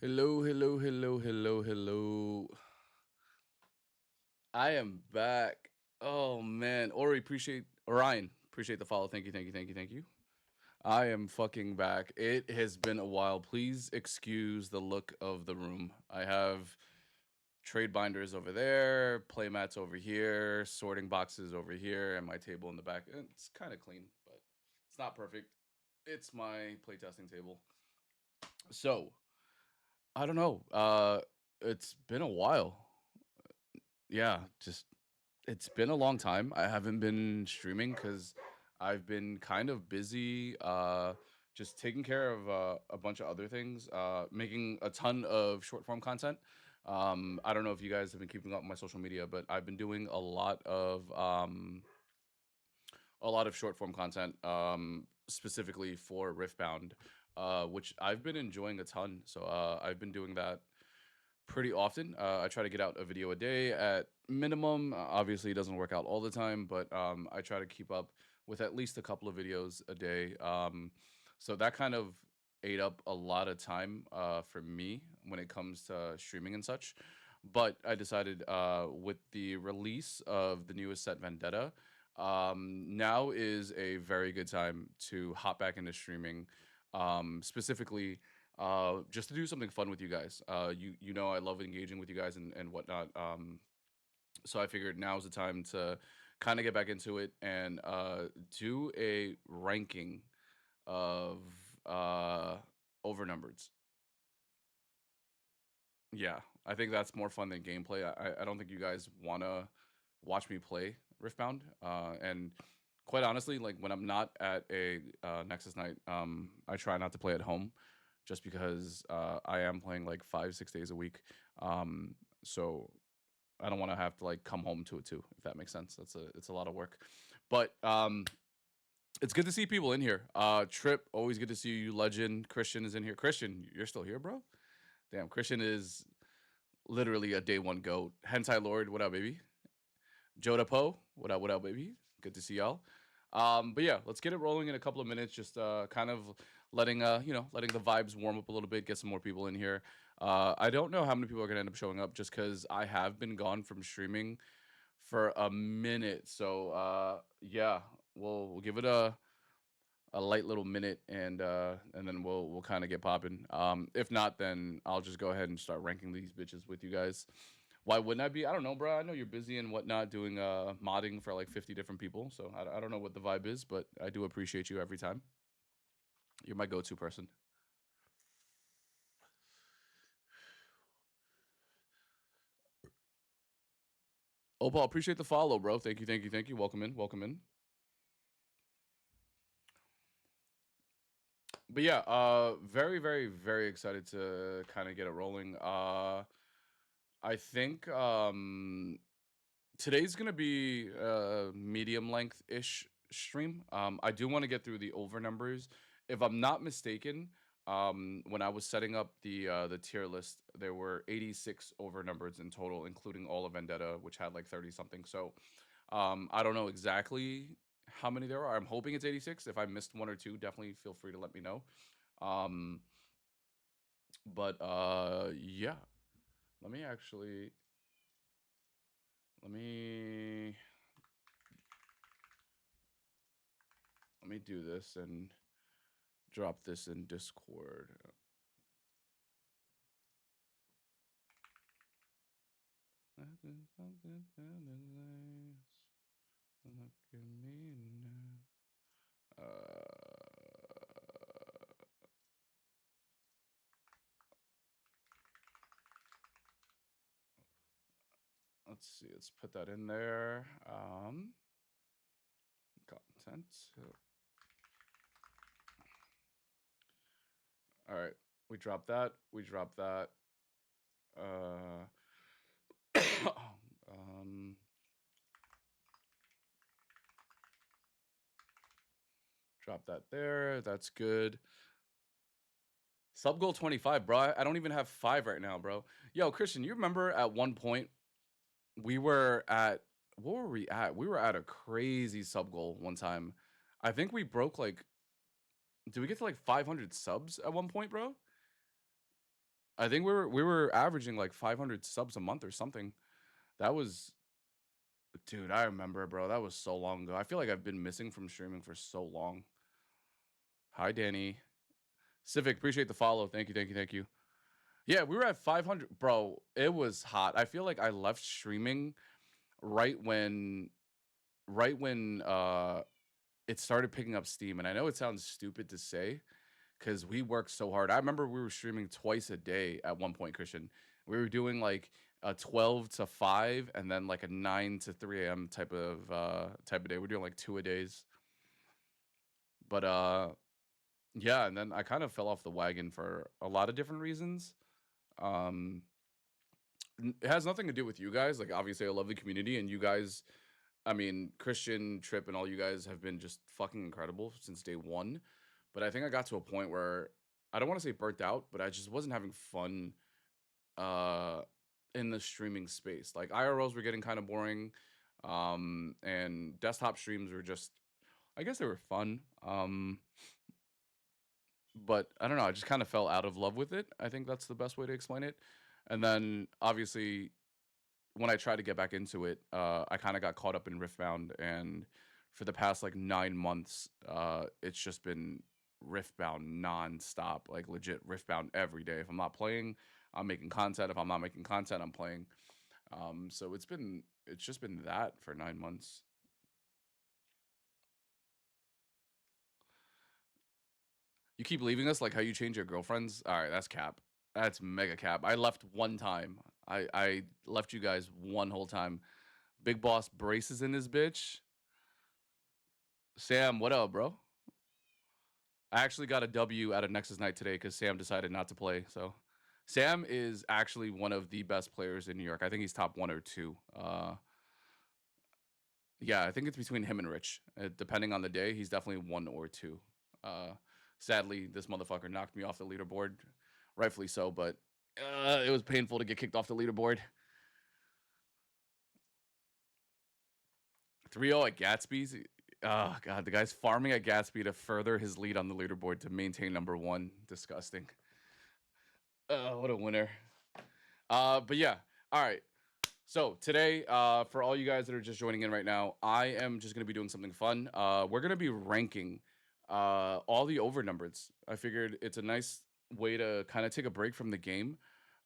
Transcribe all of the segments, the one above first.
Hello, hello, hello, hello, hello. I am back. Oh man, Ori, appreciate Orion, appreciate the follow. Thank you, thank you, thank you, thank you. I am fucking back. It has been a while. Please excuse the look of the room. I have trade binders over there, playmats over here, sorting boxes over here, and my table in the back. It's kind of clean, but it's not perfect. It's my playtesting table. So I don't know. It's been a while. Yeah, just it's been a long time. I haven't been streaming because I've been kind of busy, just taking care of a bunch of other things, making a ton of short form content. I don't know if you guys have been keeping up with my social media, but I've been doing a lot of short form content, specifically for Riftbound, which I've been enjoying a ton. So I've been doing that pretty often. I try to get out a video a day at minimum. Obviously, it doesn't work out all the time, but I try to keep up with at least a couple of videos a day. So that kind of ate up a lot of time for me when it comes to streaming and such. But I decided with the release of the newest set, Vendetta, now is a very good time to hop back into streaming. Specifically, just to do something fun with you guys. You know I love engaging with you guys and whatnot. So I figured now's the time to kind of get back into it and do a ranking of uh overnumbereds. Yeah, I think that's more fun than gameplay. I don't think you guys want to watch me play Riftbound. And quite honestly, like when I'm not at a Nexus night, I try not to play at home, just because I am playing like 5 6 days a week. Um, so I don't want to have to like come home to it too, if that makes sense. It's a lot of work, but it's good to see people in here. Trip, always good to see you. Legend, Christian is in here. Christian, you're still here, bro. Damn, Christian is literally a day one goat. Hentai Lord, what up, baby? Joda Poe, what up, baby? Good to see y'all. But yeah, let's get it rolling in a couple of minutes. Just kind of letting letting the vibes warm up a little bit, get some more people in here. I don't know how many people are gonna end up showing up, just because I have been gone from streaming for a minute. So yeah, we'll give it a light little minute, and then we'll kind of get popping. If not, then I'll just go ahead and start ranking these bitches with you guys. Why wouldn't I be? I don't know, bro. I know you're busy and whatnot doing modding for like 50 different people, so I don't know what the vibe is, but I do appreciate you every time. You're my go-to person. Opal, appreciate the follow, bro. Thank you, thank you, thank you. Welcome in, welcome in. But yeah, very, very, very excited to kind of get it rolling. I think today's gonna be a medium length ish stream. I do want to get through the over numbers. If I'm not mistaken, when I was setting up the tier list, there were 86 over numbers in total, including all of Vendetta, which had like 30 something. So I don't know exactly how many there are. I'm hoping it's 86. If I missed one or two, definitely feel free to let me know. Um, but yeah, let me actually let me let me do this and drop this in Discord. Let's see. Let's put that in there. Content. All right. We drop that. We drop that. Uh, um, drop that there. That's good. Sub goal 25, bro. I don't even have 5 right now, bro. Yo, Christian, you remember at one point we were at what were we at? We were at a crazy sub goal one time. I think we broke like did we get to like 500 subs at one point, bro? I think we were averaging like 500 subs a month or something. That was, dude, I remember, bro. That was so long ago. I feel like I've been missing from streaming for so long. Hi, Danny. Civic, appreciate the follow. Thank you, thank you, thank you. Yeah, we were at 500, bro. It was hot. I feel like I left streaming right when, right when it started picking up steam. And I know it sounds stupid to say because we worked so hard. I remember we were streaming twice a day at one point, Christian. We were doing like a 12 to 5 and then like a 9 to 3 a.m. type of day. We're doing like two a days. But yeah, and then I kind of fell off the wagon for a lot of different reasons. Um it has nothing to do with you guys. Like obviously I love the community and you guys, I mean, Christian, Trip, and all you guys have been just fucking incredible since day one. But I think I got to a point where I don't want to say burnt out, but I just wasn't having fun uh in the streaming space. Like IRLs were getting kind of boring. And desktop streams were just, I guess they were fun. But I don't know, I just kind of fell out of love with it. I think that's the best way to explain it. And then obviously when I tried to get back into it, I kind of got caught up in Riftbound, and for the past like 9 months, it's just been Riftbound nonstop, like legit Riftbound every day. If I'm not playing, I'm making content. If I'm not making content, I'm playing. So it's just been that for 9 months. You keep leaving us like how you change your girlfriends. All right, that's cap. That's mega cap. I left one time. I left you guys one whole time. Big boss braces in his bitch. Sam, what up, bro? I actually got a W out of Nexus Night today because Sam decided not to play. So Sam is actually one of the best players in New York. I think he's top one or two. Yeah, I think it's between him and Rich. Depending on the day, he's definitely one or two. Uh, Sadly, this motherfucker knocked me off the leaderboard, rightfully so. But it was painful to get kicked off the leaderboard. 3-0 at Gatsby's. Oh god, the guy's farming at Gatsby to further his lead on the leaderboard to maintain number one. Disgusting. Oh, what a winner. But yeah. All right. So today, for all you guys that are just joining in right now, I am just gonna be doing something fun. We're gonna be ranking all the over numbers. I figured it's a nice way to kind of take a break from the game.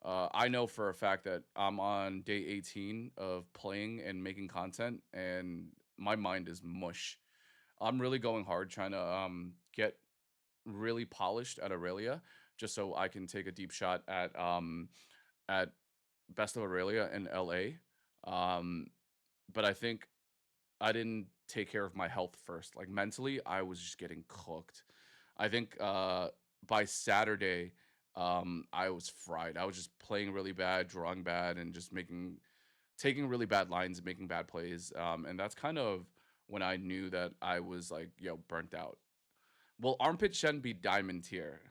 I know for a fact that I'm on day 18 of playing and making content, and my mind is mush. I'm really going hard trying to get really polished at Aurelia, just so I can take a deep shot at Best of Aurelia in LA. Um, but I think I didn't take care of my health first. Like mentally, I was just getting cooked. I think by Saturday, I was fried. I was just playing really bad, drawing bad, and just taking really bad lines and making bad plays. And that's kind of when I knew that I was like, yo, burnt out. Well, armpit shouldn't be diamond tier.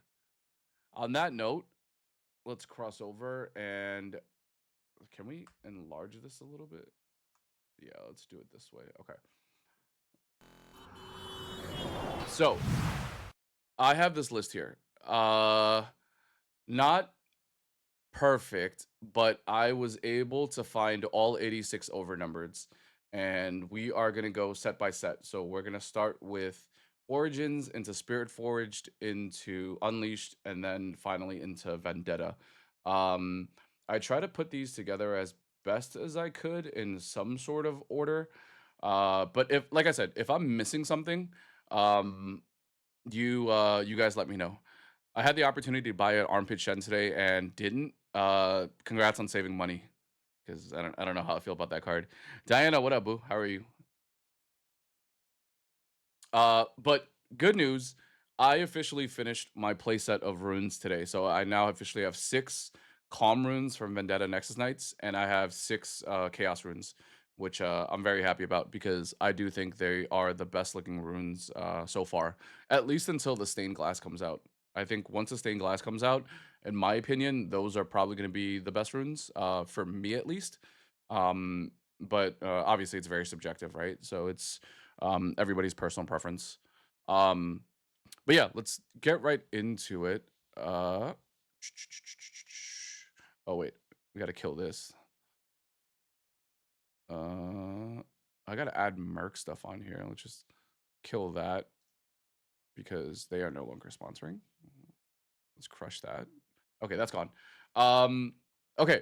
On that note, let's cross over and can we enlarge this a little bit? Yeah, let's do it this way. Okay. So I have this list here. Not perfect, but I was able to find all 86 overnumbered, and we are gonna go set by set. So we're gonna start with Origins into Spirit Forged into Unleashed, and then finally into Vendetta. Um, I try to put these together as best as I could in some sort of order. But if, like I said, if I'm missing something, um, you guys let me know. I had the opportunity to buy an armpit shen today and didn't. Congrats on saving money because I don't know how I feel about that card. Diana, what up, boo? How are you? But good news, I officially finished my playset of runes today. So I now officially have 6 calm runes from Vendetta Nexus Knights, and I have 6 chaos runes, which I'm very happy about because I do think they are the best looking runes so far, at least until the stained glass comes out. I think once the stained glass comes out, in my opinion, those are probably going to be the best runes for me at least. Um, but obviously, it's very subjective, right? So it's everybody's personal preference. But yeah, let's get right into it. Oh wait, we gotta kill this. Uh, I gotta add Merc stuff on here. Let's just kill that because they are no longer sponsoring. Let's crush that. Okay, that's gone. Um, okay,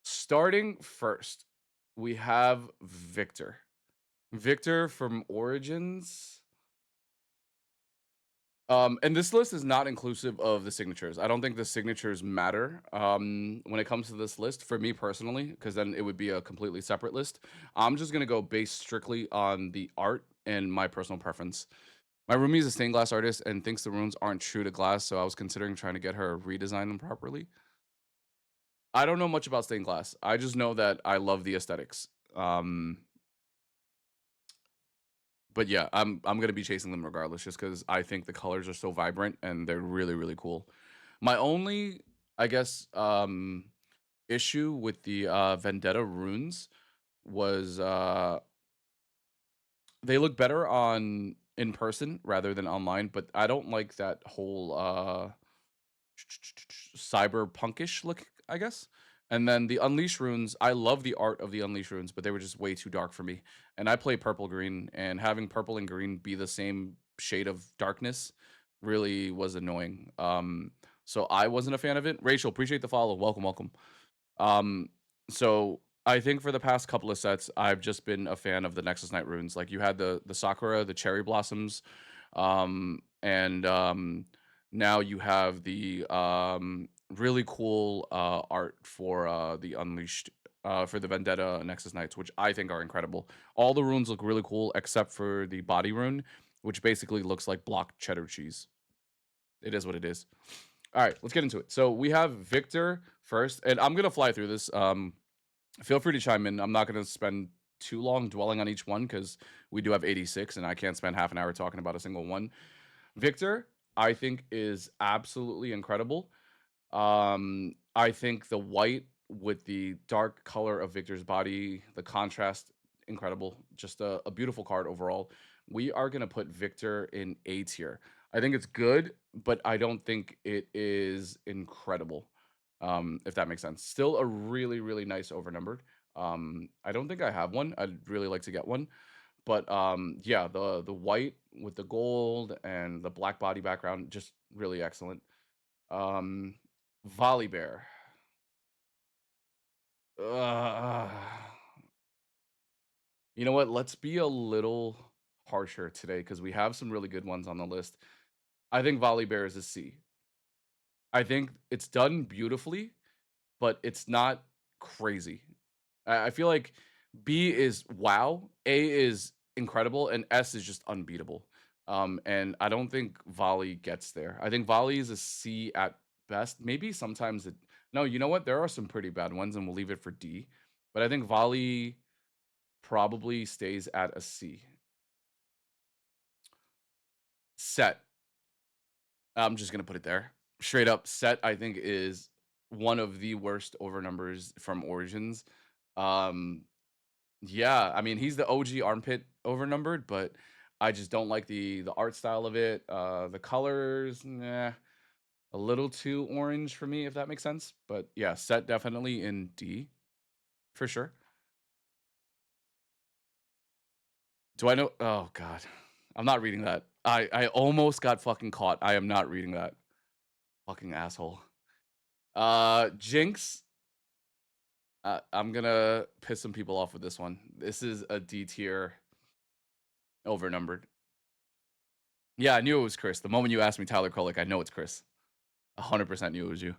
starting first, we have Victor. Victor from Origins. And this list is not inclusive of the signatures. I don't think the signatures matter when it comes to this list for me personally, because then it would be a completely separate list. I'm just gonna go based strictly on the art and my personal preference. My roomie is a stained glass artist and thinks the runes aren't true to glass, so I was considering trying to get her to redesign them properly. I don't know much about stained glass. I just know that I love the aesthetics. But yeah, I'm gonna be chasing them regardless, just because I think the colors are so vibrant and they're really really cool. My only, I guess, issue with the Vendetta runes was they look better on in person rather than online, but I don't like that whole cyberpunkish look, I guess. And then the Unleash runes, I love the art of the Unleash runes, but they were just way too dark for me. And I play purple green, and having purple and green be the same shade of darkness really was annoying. So I wasn't a fan of it. Rachel, appreciate the follow. Welcome, welcome. Um, so I think for the past couple of sets, I've just been a fan of the Nexus Knight runes. Like you had the Sakura, the cherry blossoms, and now you have the really cool art for the Unleashed. For the Vendetta Nexus Knights, which I think are incredible. All the runes look really cool except for the body rune, which basically looks like blocked cheddar cheese. It is what it is. All right, let's get into it. So we have Victor first, and I'm gonna fly through this. Feel free to chime in. I'm not gonna spend too long dwelling on each one because we do have 86, and I can't spend half an hour talking about a single one. Victor, I think, is absolutely incredible. I think the white with the dark color of Victor's body, the contrast, incredible. Just a beautiful card overall. We are gonna put Victor in A tier. I think it's good, but I don't think it is incredible. If that makes sense. Still a really, really nice overnumbered. I don't think I have one. I'd really like to get one. But yeah, the white with the gold and the black body background, just really excellent. Um, Volley Bear. Ugh. You know what? Let's be a little harsher today because we have some really good ones on the list. I think Volley Bear is a C. I think it's done beautifully, but it's not crazy. I feel like B is wow, A is incredible, and S is just unbeatable. And I don't think Volley gets there. I think Volley is a C at best. Maybe sometimes it. No, you know what? There are some pretty bad ones, and we'll leave it for D. But I think Volley probably stays at a C. Set. I'm just gonna put it there. Straight up, Set. I think is one of the worst overnumbers from Origins. Um, Yeah, I mean, he's the OG armpit overnumbered, but I just don't like the art style of it. The colors, nah, a little too orange for me, if that makes sense. But yeah, Set definitely in D for sure. Do I know? Oh God, I'm not reading that. I almost got fucking caught. I am not reading that. Fucking asshole. Jinx. I'm gonna piss some people off with this one. This is a D tier overnumbered. Yeah, I knew it was Chris. The moment you asked me Tyler Kolick, I know it's Chris. 100% knew it was you.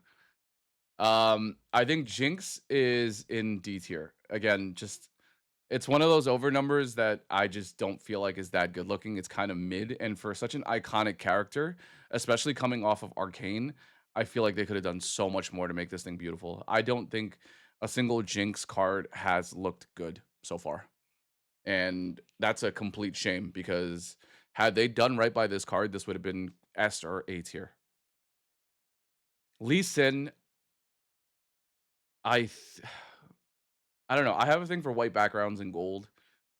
I think Jinx is in D tier. Again, just it's one of those over numbers that I just don't feel like is that good looking. It's kind of mid, and for such an iconic character, especially coming off of Arcane, I feel like they could have done so much more to make this thing beautiful. I don't think a single Jinx card has looked good so far. And that's a complete shame because had they done right by this card, this would have been S or A tier. Lee Sin, I th- I don't know. I have a thing for white backgrounds and gold.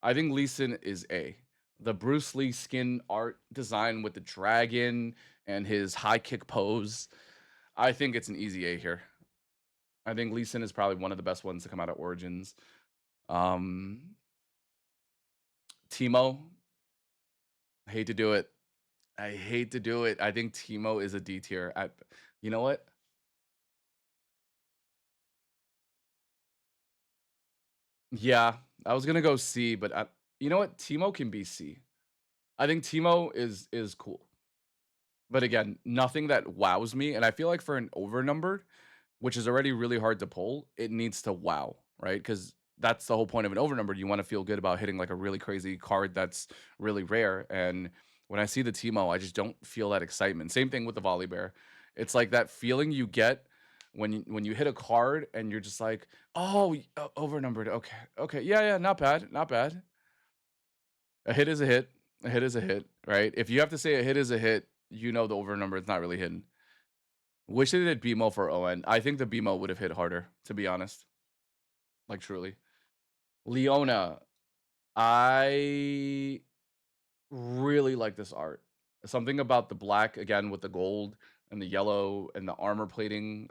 I think Lee Sin is A. The Bruce Lee skin art design with the dragon and his high kick pose. I think it's an easy A here. I think Lee Sin is probably one of the best ones to come out of Origins. Um, Teemo, I hate to do it. I hate to do it. I think Teemo is a D tier. You know what? Yeah, I was gonna go C, but you know what? Teemo can be C. I think Teemo is cool. But again, nothing that wows me, and I feel like for an overnumbered, which is already really hard to pull, it needs to wow, right? Because that's the whole point of an overnumbered. You want to feel good about hitting like a really crazy card that's really rare. And when I see the Teemo, I just don't feel that excitement. Same thing with the Volley Bear. It's like that feeling you get when you hit a card and you're just like, oh, overnumbered. Okay, okay, yeah, yeah, not bad, not bad. A hit is a hit. A hit is a hit, right? If you have to say a hit is a hit, you know the over number is not really hidden. Wish they did BMO for ON. I think the BMO would have hit harder, to be honest. Like truly. Leona, I really like this art. Something about the black again with the gold and the yellow and the armor plating.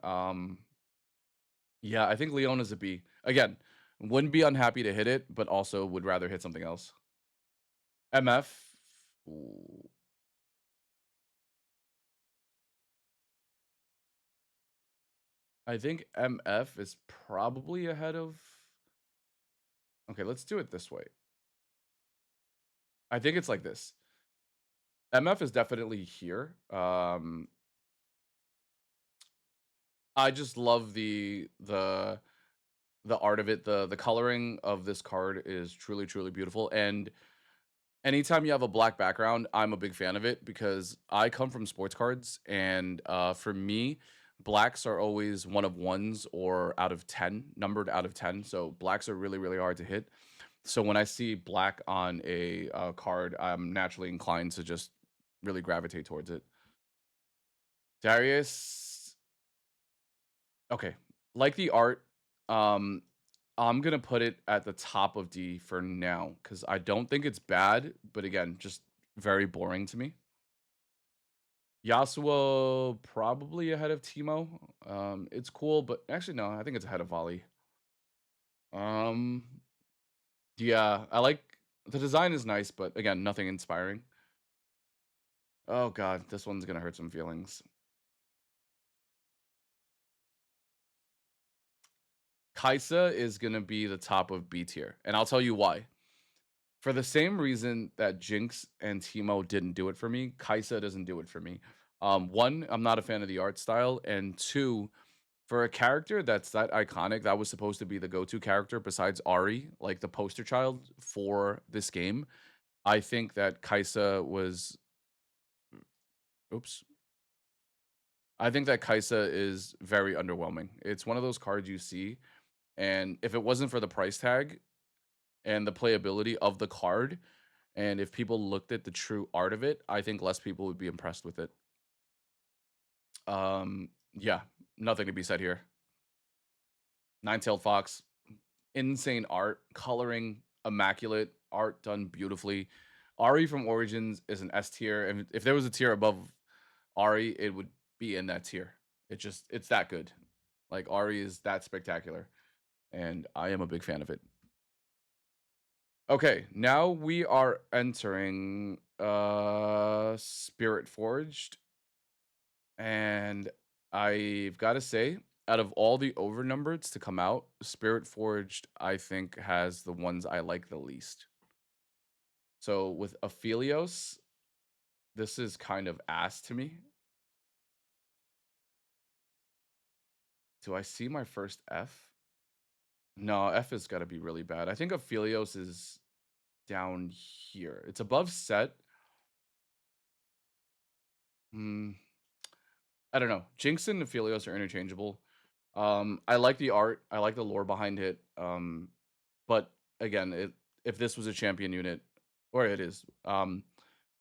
Yeah, I think Leona's a B. Again, wouldn't be unhappy to hit it, but also would rather hit something else. MF. Ooh, I think MF is probably ahead of. Okay, let's do it this way. I think it's like this. MF is definitely here. I just love the art of it. The coloring of this card is truly truly beautiful. And anytime you have a black background, I'm a big fan of it because I come from sports cards, and for me, blacks are always one of ones or out of 10, numbered out of 10. So blacks are really really hard to hit. So when I see black on a card, I'm naturally inclined to just really gravitate towards it. Darius, okay, like the art, um, I'm gonna put it at the top of D for now because I don't think it's bad, but again, just very boring to me. Yasuo probably ahead of Timo. It's cool, but actually no, I think it's ahead of Volley. Um, yeah, I like the design is nice, but again, nothing inspiring. Oh god, this one's gonna hurt some feelings. Kaisa is gonna be the top of B tier, and I'll tell you why. For the same reason that Jinx and Teemo didn't do it for me, Kaisa doesn't do it for me. One, I'm not a fan of the art style, and two, for a character that's that iconic, that was supposed to be the go-to character besides Ari, like the poster child for this game. I think that Kaisa was, oops. I think that Kaisa is very underwhelming. It's one of those cards you see, and if it wasn't for the price tag and the playability of the card, and if people looked at the true art of it, I think less people would be impressed with it. Yeah, nothing to be said here. Nine-tailed fox, insane art, coloring immaculate, art done beautifully. Ari from Origins is an S tier, and if there was a tier above Ari, it would be in that tier. It's that good. Like Ari is that spectacular, and I am a big fan of it. Okay, now we are entering Spirit Forged, and I've got to say, out of all the overnumbereds to come out, Spirit Forged I think has the ones I like the least. So with Aphelios, this is kind of ass to me. Do I see my first F? No, F has got to be really bad. I think Aphelios is down here. It's above Set. Hmm. I don't know. Jinx and Aphelios are interchangeable. I like the art. I like the lore behind it. But again, if this was a champion unit, or it is,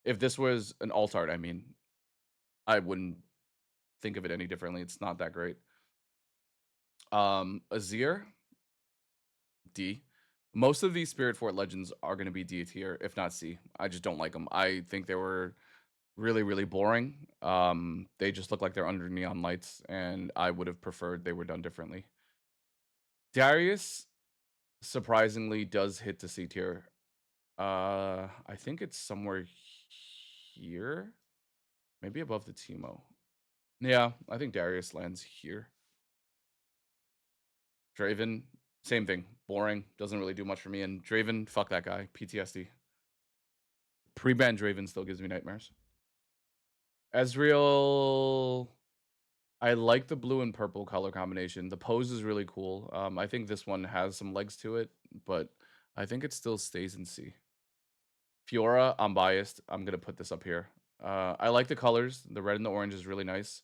if this was an alt art, I mean, I wouldn't think of it any differently. It's not that great. Azir, D. Most of these Spirit Fort legends are going to be D tier, if not C. I just don't like them. I think they were really, really boring. They just look like they're under neon lights, and I would have preferred they were done differently. Darius surprisingly does hit the C tier. I think it's somewhere here, maybe above the Teemo. Yeah, I think Darius lands here. Draven, same thing. Boring. Doesn't really do much for me. And Draven, fuck that guy. PTSD. Pre-ban Draven still gives me nightmares. Ezreal, I like the blue and purple color combination. The pose is really cool. I think this one has some legs to it, but I think it still stays in C. Fiora, I'm biased. I'm gonna put this up here. I like the colors. The red and the orange is really nice.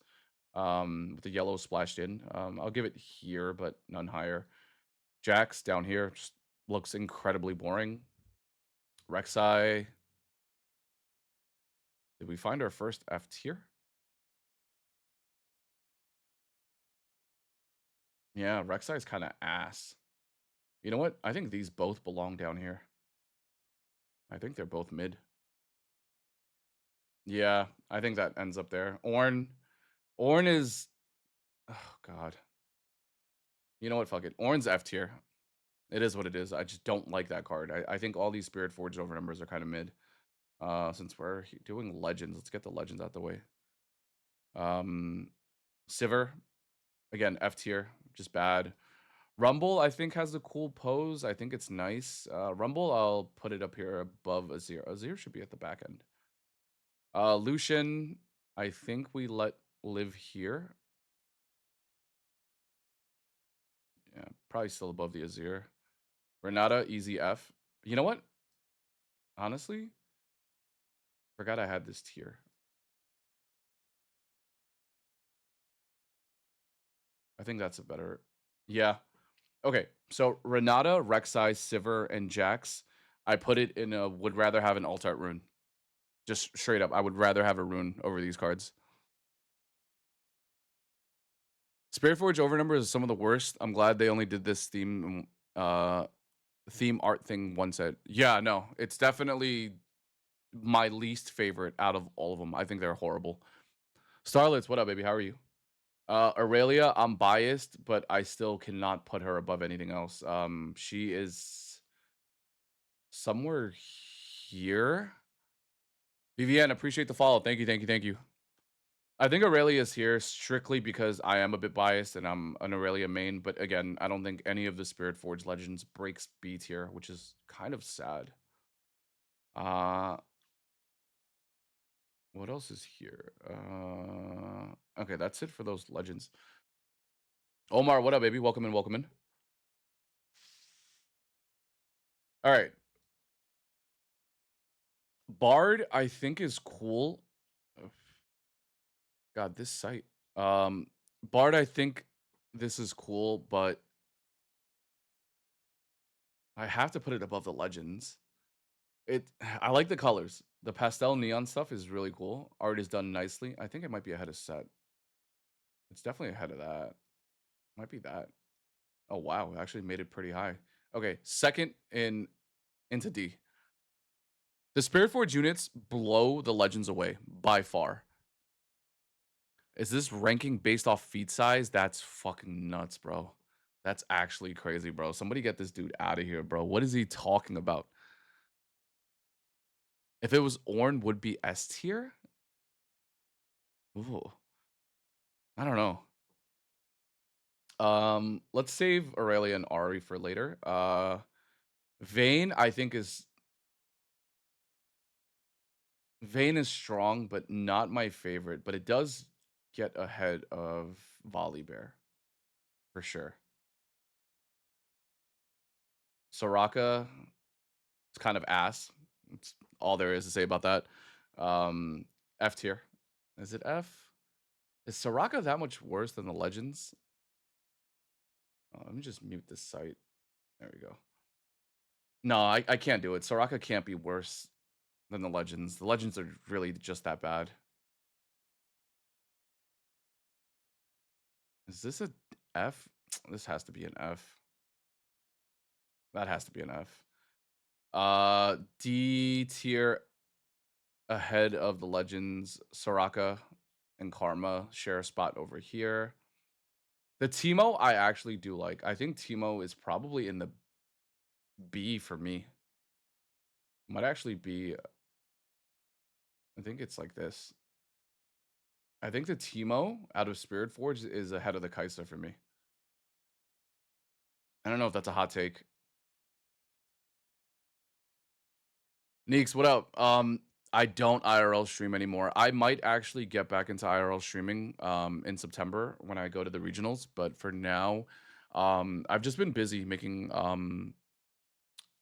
With the yellow splashed in. I'll give it here, but none higher. Jax down here just looks incredibly boring. Rek'Sai. Did we find our first F tier? Yeah, Rek'Sai is kind of ass. You know what? I think these both belong down here. I think they're both mid. Yeah, I think that ends up there. Ornn is, oh god. You know what? Fuck it. Ornn's F tier. It is what it is. I just don't like that card. I think all these Spirit Forged over numbers are kind of mid. Since we're doing legends, let's get the legends out the way. Sivir, again, F tier, just bad. Rumble, I think, has a cool pose. I think it's nice. Rumble, I'll put it up here above Azir. Azir should be at the back end. Lucian, I think we let live here. Yeah, probably still above the Azir. Renata, easy F. You know what? Honestly, forgot I had this tier. I think that's a better. Yeah. Okay. So Renata, Rek'Sai, Sivir, and Jax. I put it in a would rather have an alt art rune. Just straight up, I would rather have a rune over these cards. Spirit Forge overnumbers is some of the worst. I'm glad they only did this theme art thing once. Yeah, no, it's definitely my least favorite out of all of them. I think they're horrible. Starlets, what up, baby? How are you? Aurelia, I'm biased, but I still cannot put her above anything else. She is somewhere here. Vivian, appreciate the follow. Thank you, thank you, thank you. I think Aurelia is here strictly because I am a bit biased and I'm an Aurelia main. But again, I don't think any of the Spirit Forge legends breaks B tier, which is kind of sad. What else is here? Okay, that's it for those legends. Omar, what up, baby? Welcome in, welcome in. All right. Bard, I think, is cool. God, this site. Bard, I think this is cool, but I have to put it above the legends. I like the colors. The pastel neon stuff is really cool. Art is done nicely. I think it might be ahead of set. It's definitely ahead of that. Might be that. Oh wow, it actually made it pretty high. Okay, second into D. The Spirit Forge units blow the legends away by far. Is this ranking based off feat size? That's fucking nuts, bro. That's actually crazy, bro. Somebody get this dude out of here, bro. What is he talking about? If it was Ornn, would be S tier? Ooh. I don't know. Let's save Aurelia and Ari for later. Vayne, I think Vayne is strong, but not my favorite. But it does get ahead of Volibear for sure. Soraka, it's kind of ass. It's all there is to say about that. F tier. Is it F? Is Soraka that much worse than the Legends? Let me just mute this site. There we go. No, I can't do it. Soraka can't be worse than the Legends. The Legends are really just that bad. Is this a F? This has to be an F. That has to be an F. D tier ahead of the Legends. Soraka and Karma share a spot over here. The Teemo I actually do like. I think Teemo is probably in the B for me. Might actually be. I think it's like this. I think the Teemo out of Spirit Forge is ahead of the Kaisa for me. I don't know if that's a hot take. Neeks, what up? I don't IRL stream anymore. I might actually get back into IRL streaming in September when I go to the regionals, but for now, I've just been busy making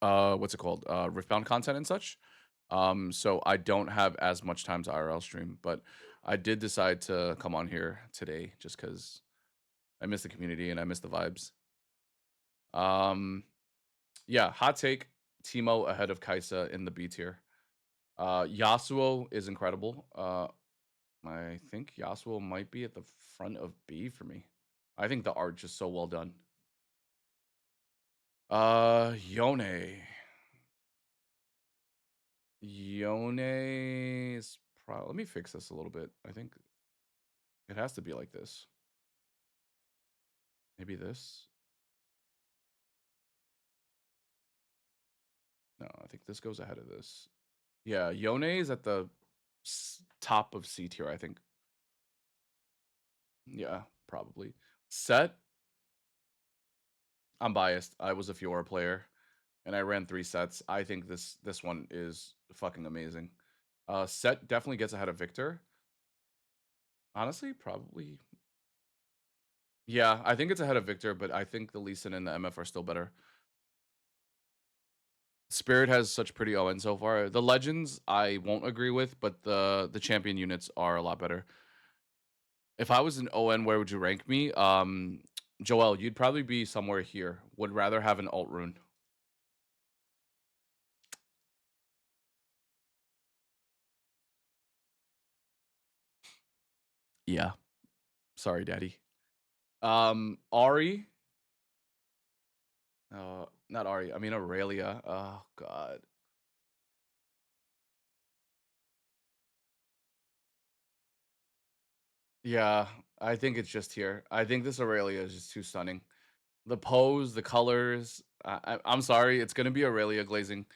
what's it called? Riftbound content and such. So I don't have as much time to IRL stream, but I did decide to come on here today just because I miss the community and I miss the vibes. Yeah, hot take, Teemo ahead of Kaisa in the B tier. Yasuo is incredible. I think Yasuo might be at the front of B for me. I think the art just so well done. Yone. Yone is probably. Let me fix this a little bit. I think it has to be like this. Maybe this. No, I think this goes ahead of this. Yeah, Yone is at the top of C tier, I think. Yeah, probably. Set. I'm biased. I was a Fiora player, and I ran 3 sets. I think this one is fucking amazing. Set definitely gets ahead of Victor. Honestly, probably. Yeah, I think it's ahead of Victor, but I think the Lee Sin and the MF are still better. Spirit has such pretty ON so far. The Legends I won't agree with, but the champion units are a lot better. If I was an ON, where would you rank me? Joel, you'd probably be somewhere here. Would rather have an alt rune. Yeah. Sorry, daddy. Ari. Not Ari. I mean Aurelia. Oh god. Yeah, I think it's just here. I think this Aurelia is just too stunning. The pose, the colors. I'm sorry, it's gonna be Aurelia glazing.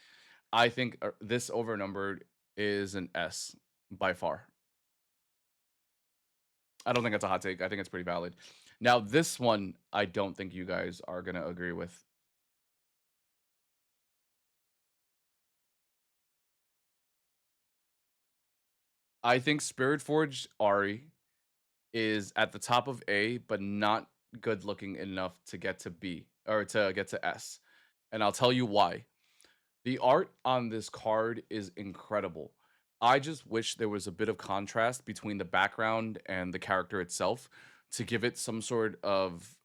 I think this overnumbered is an S by far. I don't think that's a hot take. I think it's pretty valid. Now, this one, I don't think you guys are gonna agree with. I think Spirit Forge Ari is at the top of A, but not good looking enough to get to B or to get to S. And I'll tell you why. The art on this card is incredible. I just wish there was a bit of contrast between the background and the character itself to give it some sort of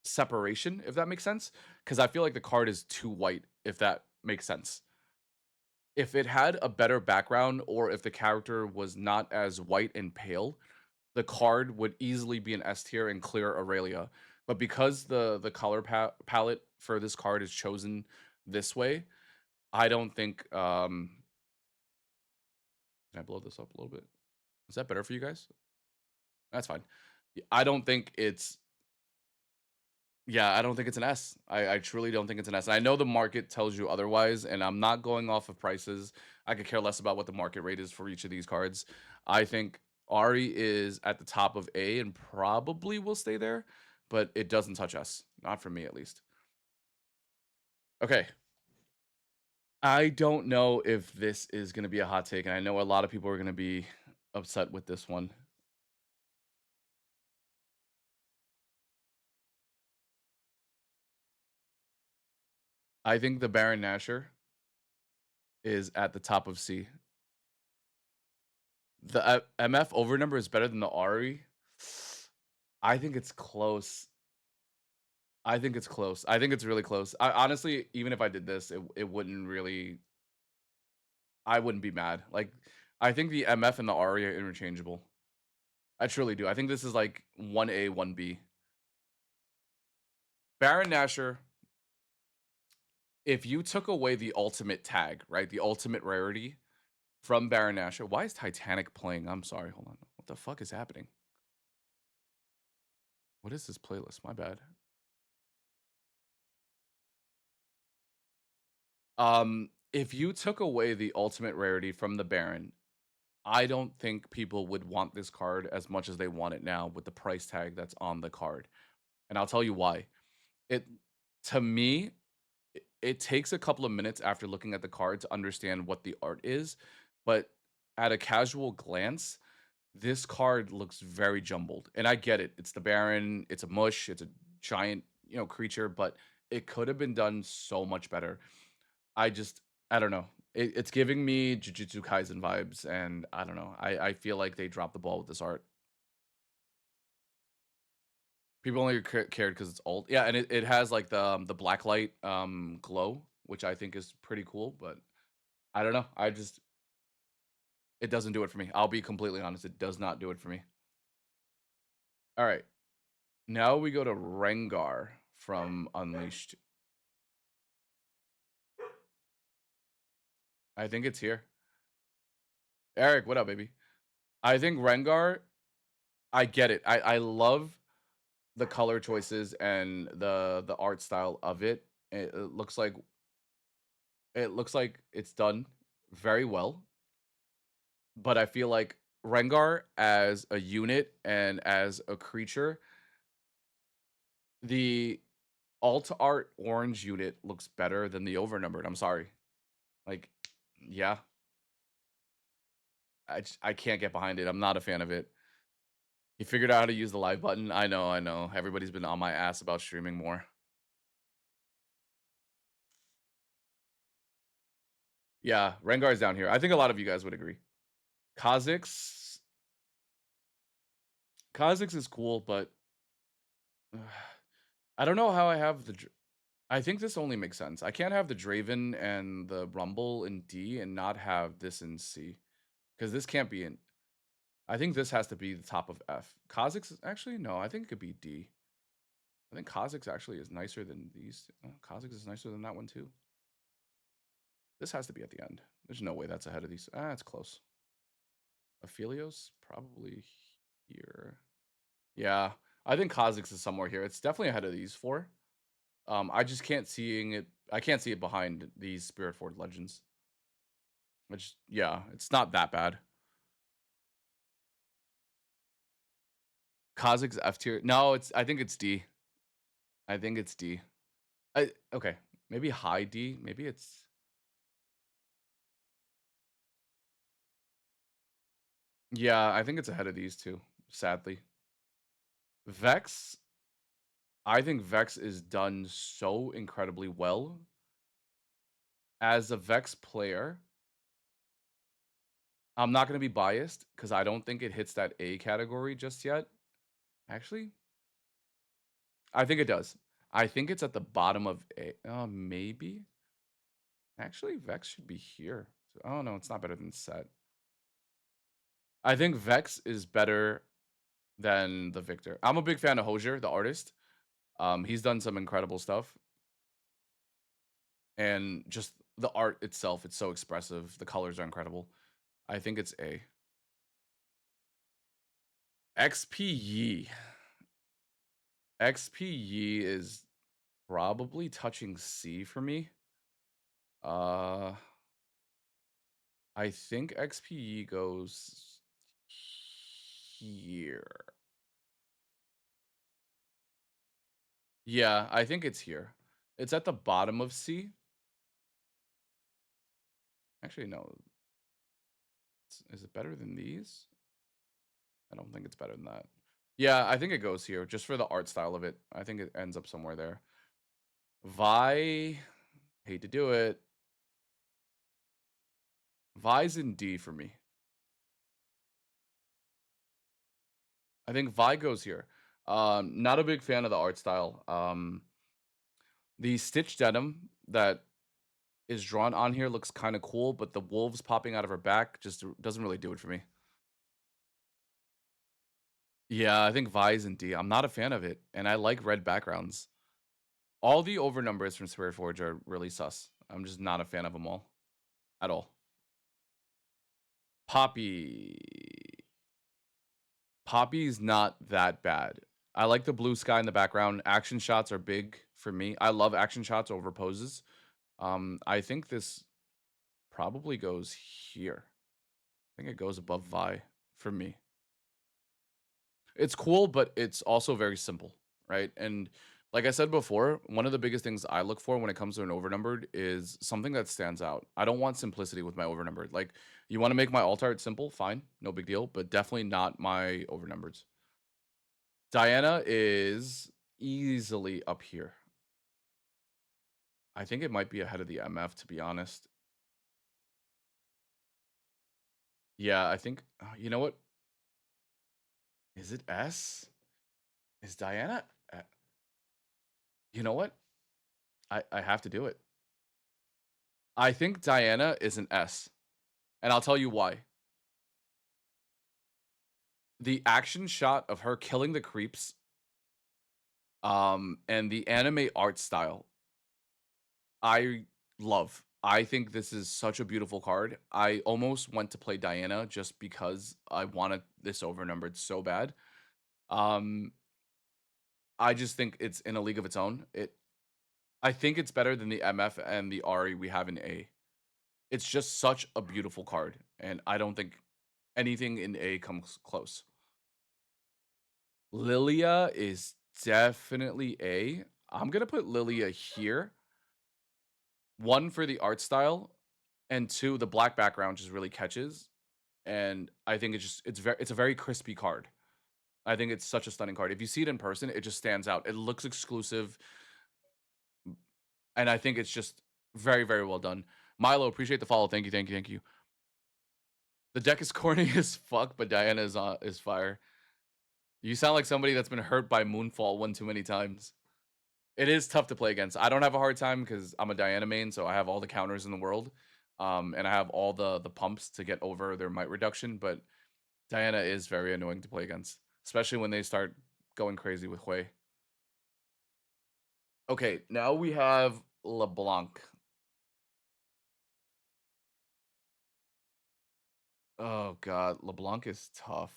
separation, if that makes sense. Because I feel like the card is too white, if that makes sense. If it had a better background or if the character was not as white and pale, the card would easily be an S tier and clear Aurelia. But because the color palette for this card is chosen this way, I don't think. Can I blow this up a little bit? Is that better for you guys? That's fine. I don't think it's. Yeah, I don't think it's an S. I truly don't think it's an S. And I know the market tells you otherwise, and I'm not going off of prices. I could care less about what the market rate is for each of these cards. I think Ari is at the top of A and probably will stay there, but it doesn't touch S. Not for me, at least. Okay. I don't know if this is going to be a hot take, and I know a lot of people are going to be upset with this one. I think the Baron Nashor is at the top of C. The MF over number is better than the Ari. I think it's close. I think it's close. I think it's really close. I honestly, even if I did this, it wouldn't really. I wouldn't be mad. Like, I think the MF and the Ari are interchangeable. I truly do. I think this is like 1A, 1B. Baron Nashor, if you took away the ultimate tag, right? The ultimate rarity from Baron Nashor. Why is Titanic playing? I'm sorry. Hold on. What the fuck is happening? What is this playlist? My bad. If you took away the ultimate rarity from the Baron, I don't think people would want this card as much as they want it now with the price tag that's on the card. And I'll tell you why. It to me, it takes a couple of minutes after looking at the card to understand what the art is, but at a casual glance, this card looks very jumbled. And I get it. It's the Baron, it's a mush, it's a giant, creature, but it could have been done so much better. I just I don't know. It's giving me Jujutsu Kaisen vibes, and I don't know. I feel like they dropped the ball with this art. People only cared because it's old. Yeah, and it has like the black light glow, which I think is pretty cool. But I don't know. It doesn't do it for me. I'll be completely honest. It does not do it for me. All right, now we go to Rengar from Unleashed. I think it's here. Eric, what up, baby? I think Rengar. I get it. I love the color choices and the art style of it. It looks like it's done very well, but I feel like Rengar as a unit and as a creature, the alt art orange unit looks better than the overnumbered. I'm sorry. Like, yeah, I can't get behind it. I'm not a fan of it. He figured out how to use the live button. I know, I know. Everybody's been on my ass about streaming more. Yeah, Rengar's down here. I think a lot of you guys would agree. Kha'Zix, Kha'Zix is cool, but I don't know how I have I think this only makes sense. I can't have the Draven and the Rumble in D and not have this in C because this can't be in. I think this has to be the top of F. Kha'Zix is actually no. I think it could be D. I think Kha'Zix actually is nicer than these. Kha'Zix is nicer than that one too. This has to be at the end. There's no way that's ahead of these. It's close. Aphelios probably here. Yeah, I think Kha'Zix is somewhere here. It's definitely ahead of these four. I just can't seeing it. I can't see it behind these Spirit Ford Legends. Which, yeah, it's not that bad. Kha'Zix F tier. No, it's. I think it's D. I think it's D. Okay, maybe high D. Maybe it's. Yeah, I think it's ahead of these two. Sadly, Vex. I think Vex is done so incredibly well as a Vex player. I'm not going to be biased because I don't think it hits that A category just yet. Actually, I think it does. I think it's at the bottom of A. Maybe. Actually, Vex should be here. Oh no, it's not better than Set. I think Vex is better than the Victor. I'm a big fan of Hosier, the artist. He's done some incredible stuff, and just the art itself, it's so expressive. The colors are incredible. I think it's A. XP Yi is probably touching C for me. Uh, I think XPE goes here. Yeah, I think it's here. It's at the bottom of C. Actually, no. Is it better than these? I don't think it's better than that. Yeah, I think it goes here just for the art style of it. I think it ends up somewhere there. Vi, hate to do it. Vi's in D for me. I think Vi goes here. Not a big fan of the art style. The stitch denim that is drawn on here looks kind of cool, but the wolves popping out of her back just doesn't really do it for me. Yeah, I think Vi's in D. I'm not a fan of it, and I like red backgrounds. All the over numbers from Spirit Forge are really sus. I'm just not a fan of them all at all. Poppy. Poppy's not that bad. I like the blue sky in the background. Action shots are big for me. I love action shots over poses. I think this probably goes here. I think it goes above Vi for me. It's cool, but it's also very simple, right? And like I said before, one of the biggest things I look for when it comes to an overnumbered is something that stands out. I don't want simplicity with my overnumbered. Like, you want to make my alt art simple, fine, no big deal, but definitely not my overnumbered. Diana is easily up here. I think it might be ahead of the MF, to be honest. Yeah, I think, you know what? Is it S? Is Diana? You know what? I have to do it. I think Diana is an S, and I'll tell you why. The action shot of her killing the creeps, and the anime art style, I love. I think this is such a beautiful card. I almost went to play Diana just because I wanted this overnumbered so bad. Um, I just think it's in a league of its own. I think it's better than the MF and the Ari we have in A. It's just such a beautiful card, and I don't think anything in A comes close. Lilia is definitely A. I'm gonna put Lilia here. One for the art style, and two, the black background just really catches. And I think it's a very crispy card. I think it's such a stunning card. If you see it in person, it just stands out. It looks exclusive, and I think it's just very, very well done. Milo, appreciate the follow. Thank you, thank you, thank you. The deck is corny as fuck, but Diana is fire. You sound like somebody that's been hurt by Moonfall one too many times. It is tough to play against. I don't have a hard time because I'm a Diana main, so I have all the counters in the world, and I have all the pumps to get over their might reduction. But Diana is very annoying to play against, especially when they start going crazy with Hui. Okay, now we have LeBlanc. Oh god, LeBlanc is tough.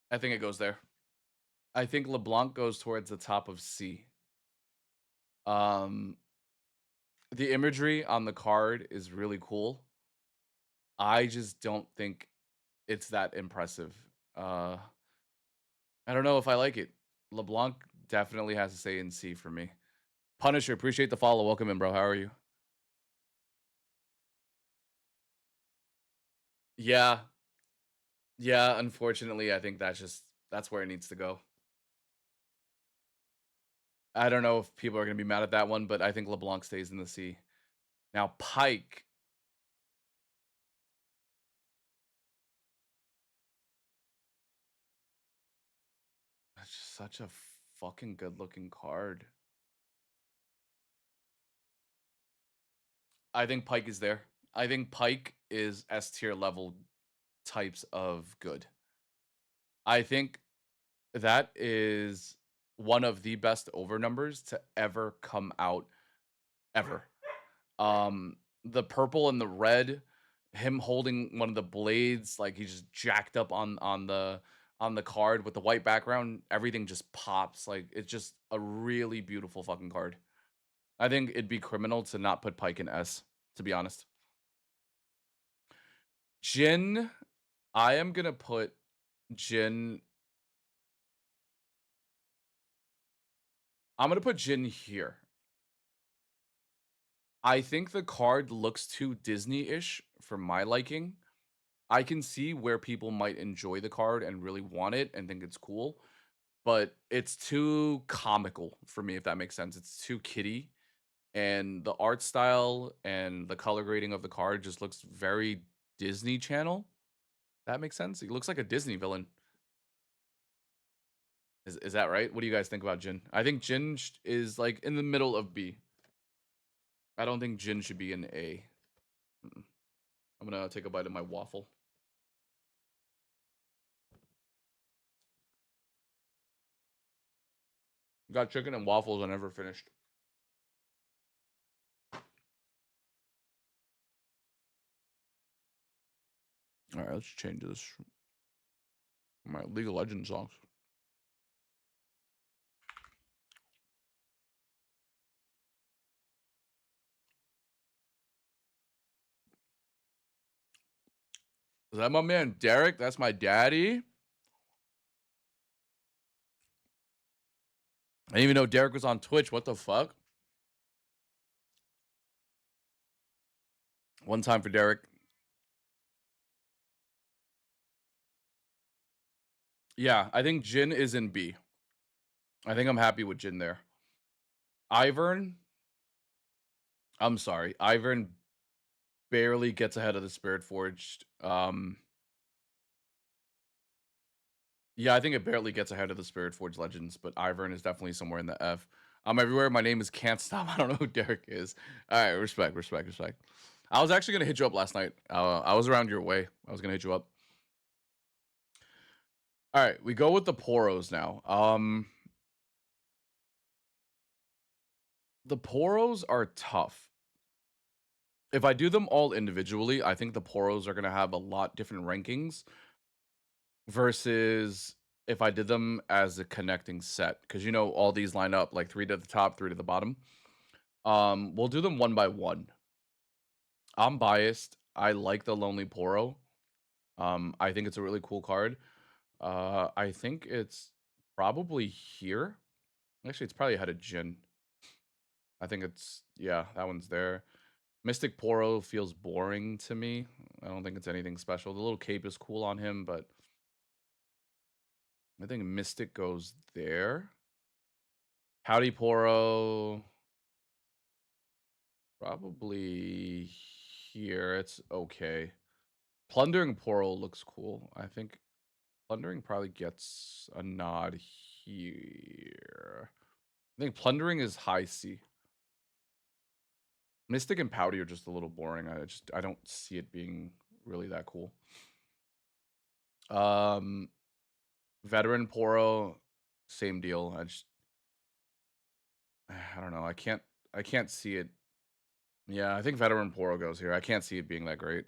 I think it goes there. I think LeBlanc goes towards the top of C. Um, the imagery on the card is really cool. I just don't think it's that impressive. Uh, I don't know if I like it. LeBlanc definitely has to say in C for me. Punisher, appreciate the follow. Welcome in, bro. How are you? Yeah, yeah. Unfortunately, I think that's where it needs to go. I don't know if people are gonna be mad at that one, but I think LeBlanc stays in the C. Now Pike, that's just such a fucking good looking card. I think Pike is there. I think Pike is S tier level types of good. I think that is one of the best over numbers to ever come out ever. The purple and the red, him holding one of the blades, like he's just jacked up on the card with the white background, everything just pops. Like it's just a really beautiful fucking card. I think it'd be criminal to not put Pike in S, to be honest. Jin, I am gonna put Jin. I'm gonna put Jin here. I think the card looks too Disney-ish for my liking. I can see where people might enjoy the card and really want it and think it's cool, but it's too comical for me, if that makes sense. It's too kiddie, and the art style and the color grading of the card just looks very Disney Channel. That makes sense. He looks like a Disney villain. Is that right? What do you guys think about Jin? I think Jin is like in the middle of B. I don't think Jin should be in A. Mm-mm. I'm gonna take a bite of my waffle. Got chicken and waffles I never finished. All right, let's change this. My League of Legends songs. Is that my man Derek? That's my daddy. I didn't even know Derek was on Twitch. What the fuck? One time for Derek. Yeah, I think Jin is in B. I think I'm happy with Jin there. Ivern, I'm sorry. Ivern barely gets ahead of the Spirit Forged. Yeah, I think it barely gets ahead of the Spirit Forged Legends, but Ivern is definitely somewhere in the F. I'm everywhere. My name is Can't Stop. I don't know who Derek is. All right, respect, respect, respect. I was actually gonna hit you up last night. I was around your way. I was gonna hit you up. All right, we go with the Poros now. The Poros are tough. If I do them all individually, I think the Poros are gonna have a lot different rankings versus if I did them as a connecting set, because you know all these line up like 3 to the top, 3 to the bottom. We'll do them one by one. I'm biased. I like the Lonely Poro. I think it's a really cool card. I think it's probably here. Actually, it's probably ahead of Jin. I think it's yeah, that one's there. Mystic Poro feels boring to me. I don't think it's anything special. The little cape is cool on him, but I think Mystic goes there. Howdy Poro, probably here. It's okay. Plundering Poro looks cool. I think Plundering probably gets a nod here. I think Plundering is high C. Mystic and Pouty are just a little boring. I don't see it being really that cool. Um Veteran Poro, same deal. I don't know. I can't see it. Yeah, I think Veteran Poro goes here. I can't see it being that great.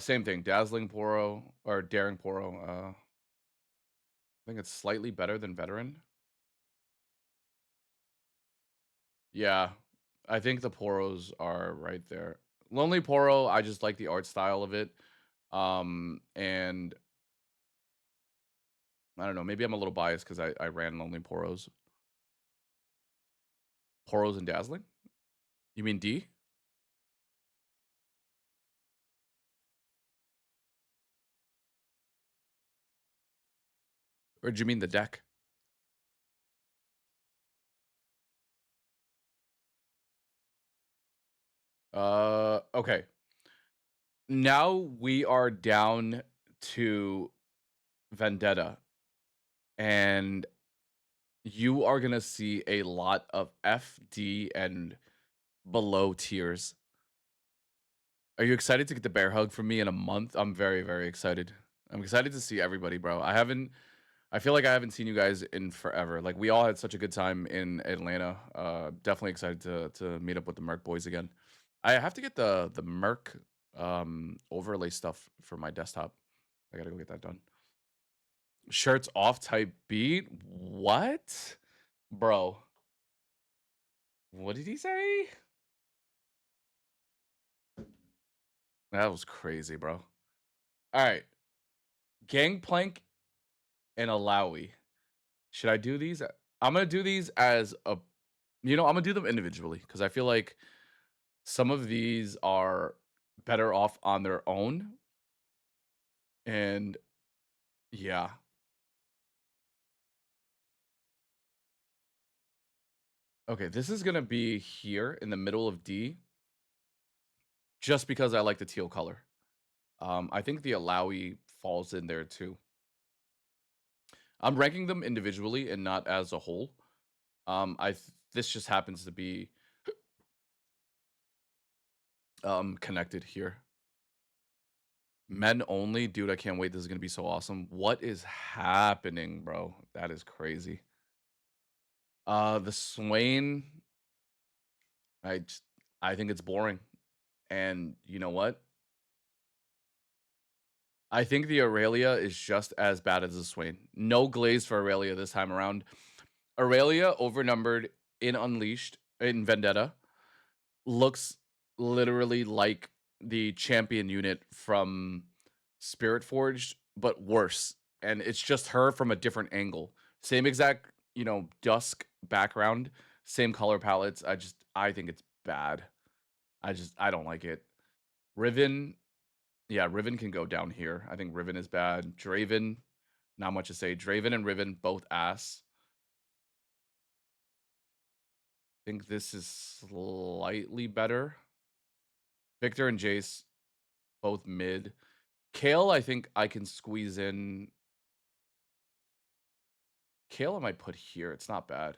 Same thing. Dazzling Poro or Daring Poro. I think it's slightly better than Veteran. Yeah, I think the Poros are right there. Lonely Poro, I just like the art style of it. And I don't know, maybe I'm a little biased because I ran Lonely Poros. Poros and Dazzling? You mean D? Or do you mean the deck? Okay. Now we are down to Vendetta, and you are gonna see a lot of F, D, and below tiers. Are you excited to get the bear hug from me in a month? I'm very, very excited. I'm excited to see everybody, bro. I feel like I haven't seen you guys in forever. Like we all had such a good time in Atlanta. Definitely excited to meet up with the Merc boys again. I have to get the Merc overlay stuff for my desktop. I gotta go get that done. Shirts off type beat. What? Bro. What did he say? That was crazy, bro. All right. Gangplank and Alawi. Should I do these? I'm gonna do these as a I'm gonna do them individually because I feel like some of these are better off on their own. And yeah. Okay, this is gonna be here in the middle of D just because I like the teal color. I think the Alawi falls in there too. I'm ranking them individually and not as a whole. This just happens to be connected here. Men only, dude. I can't wait. This is gonna be so awesome. What is happening, bro? That is crazy. The Swain, I just, I think it's boring. And you know what? I think the Aurelia is just as bad as the Swain. No glaze for Aurelia this time around. Aurelia overnumbered in Unleashed in Vendetta looks literally like the champion unit from Spirit Forged, but worse. And it's just her from a different angle. Same exact, dusk background, same color palettes. I think it's bad. I don't like it. Riven, yeah, Riven can go down here. I think Riven is bad. Draven, not much to say. Draven and Riven both ass. I think this is slightly better. Victor and Jace both mid. Kale, I think I can squeeze in. Kale, I might put here. It's not bad.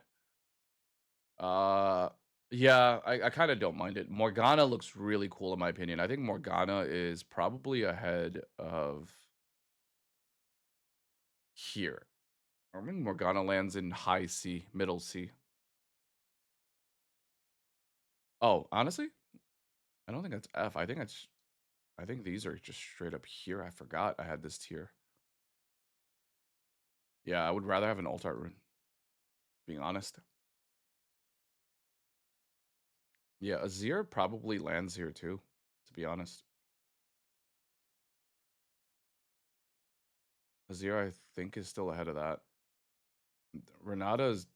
Uh, yeah, I kind of don't mind it. Morgana looks really cool in my opinion. I think Morgana is probably ahead of here. I think Morgana lands in high C, middle C. Oh, honestly, I don't think that's F. I think these are just straight up here. I forgot I had this tier. Yeah, I would rather have an alt art rune, being honest. Yeah, Azir probably lands here too, to be honest. Azir, I think, is still ahead of that. Renata is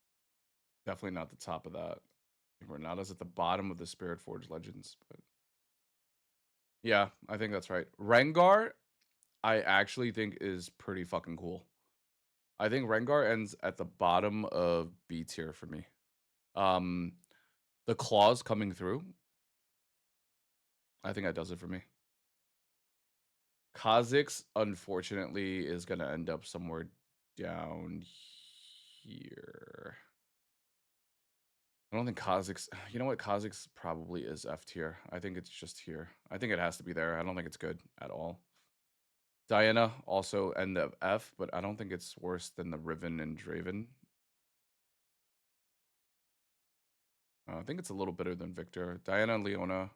definitely not the top of that. I think Renata's at the bottom of the Spirit Forge Legends. But yeah, I think that's right. Rengar, I actually think is pretty fucking cool. I think Rengar ends at the bottom of B tier for me. Um, the claws coming through, I think that does it for me. Kha'Zix, unfortunately, is gonna end up somewhere down here. I don't think Kha'Zix. You know what? Kha'Zix probably is F tier. I think it's just here. I think it has to be there. I don't think it's good at all. Diana also end of F, but I don't think it's worse than the Riven and Draven. I think it's a little better than Victor. Diana and Leona.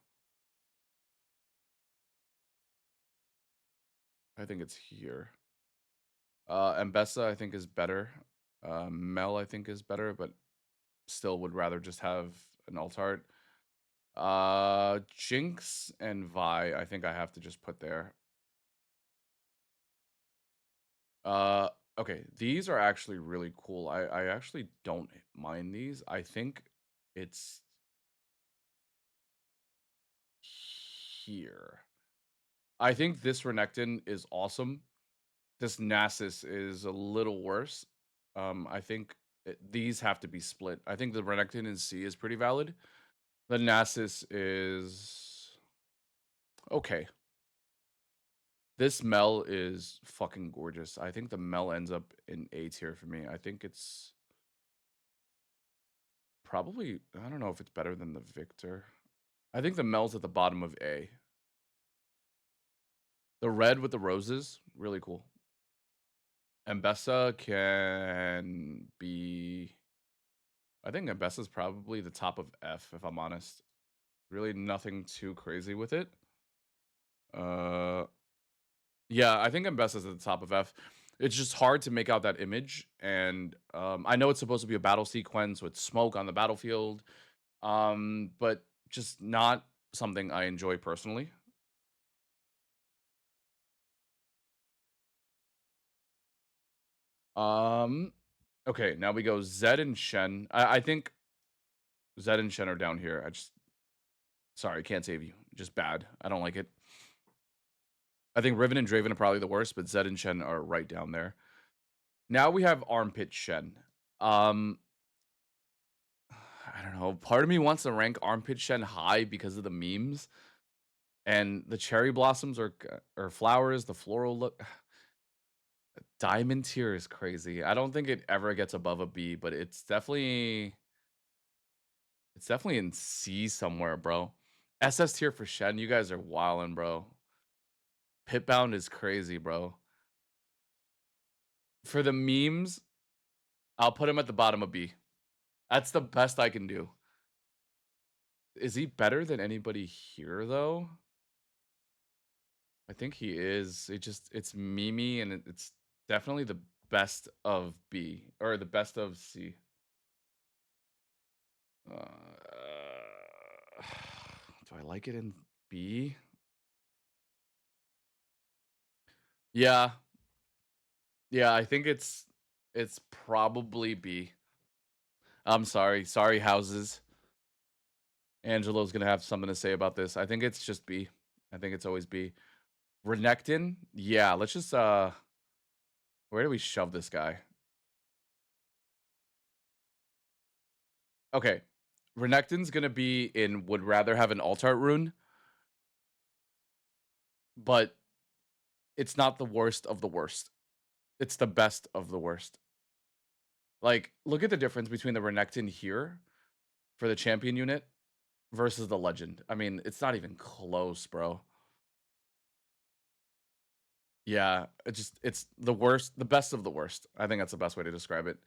I think it's here. Mbessa, I think, is better. Mel, I think, is better, but still would rather just have an alt art. Jinx and Vi, I think I have to just put there. Uh, okay, these are actually really cool. I actually don't mind these. I think it's here. I think this Renekton is awesome. This Nasus is a little worse. I think these have to be split. I think the Renekton in C is pretty valid. The Nasus is okay. This Mel is fucking gorgeous. I think the Mel ends up in A tier for me. I think it's probably, I don't know if it's better than the Victor. I think the Mel's at the bottom of A. The red with the roses, really cool. Mbessa can be. I think Mbessa's probably the top of F, if I'm honest. Really nothing too crazy with it. Uh, yeah, I think Mbessa's at the top of F. It's just hard to make out that image, and I know it's supposed to be a battle sequence with smoke on the battlefield, but just not something I enjoy personally. Um, okay, now we go Zed and Shen. I think Zed and Shen are down here. Sorry, can't save you. Just bad. I don't like it. I think Riven and Draven are probably the worst, but Zed and Shen are right down there. Now we have Armpit Shen. Um, I don't know. Part of me wants to rank Armpit Shen high because of the memes and the cherry blossoms or flowers. The floral look. Diamond tier is crazy. I don't think it ever gets above a B, but it's definitely in C somewhere, bro. SS tier for Shen. You guys are wildin', bro. Pitbound is crazy, bro. For the memes, I'll put him at the bottom of B. That's the best I can do. Is he better than anybody here though? I think he is. It's Mimi and it's definitely the best of B or the best of C. Do I like it in B? Yeah. Yeah, I think it's probably B. I'm sorry. Sorry, houses. Angelo's gonna have something to say about this. I think it's just B. I think it's always B. Renekton? Yeah, let's just where do we shove this guy? Okay. Renekton's gonna be in would rather have an alt art rune, but it's not the worst of the worst. It's the best of the worst. Like, look at the difference between the Renekton here for the champion unit versus the legend. I mean, it's not even close, bro. Yeah, it's the worst, the best of the worst. I think that's the best way to describe it.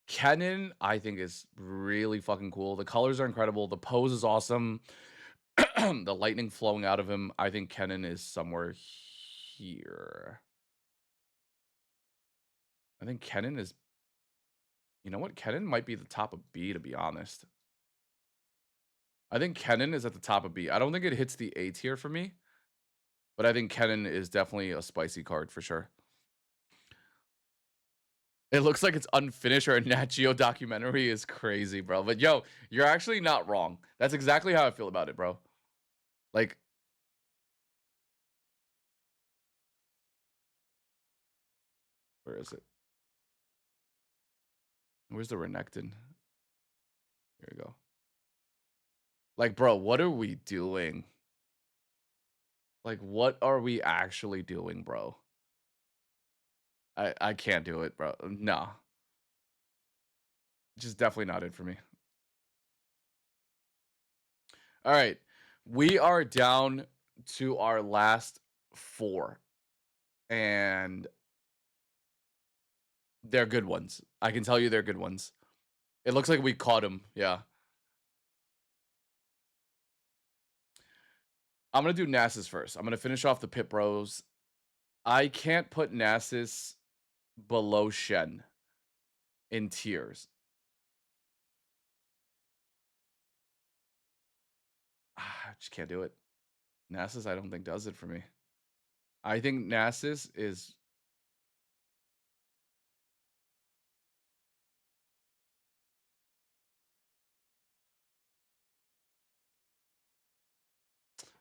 Kennen, I think is really fucking cool. The colors are incredible. The pose is awesome. The lightning flowing out of him. I think Kennen is somewhere here. I think Kennen is. You know what? Kennen might be the top of B, to be honest. I think Kennen is at the top of B. I don't think it hits the A tier for me, but I think Kennen is definitely a spicy card for sure. It looks like it's unfinished or a Nat Geo documentary is crazy, bro. But yo, you're actually not wrong. That's exactly how I feel about it, bro. Like, where is it? Where's the Renekton? Here we go. Like, bro, what are we doing? Like, what are we actually doing, bro? I can't do it, bro. No, just definitely not it for me. All right, we are down to our last four, and they're good ones. I can tell you they're good ones. It looks like we caught him. Yeah, I'm gonna do Nasus first. I'm gonna finish off the Pit Bros. I can't put Nasus below Shen in tiers. I just can't do it. Nasus, I don't think does it for me. I think Nasus is.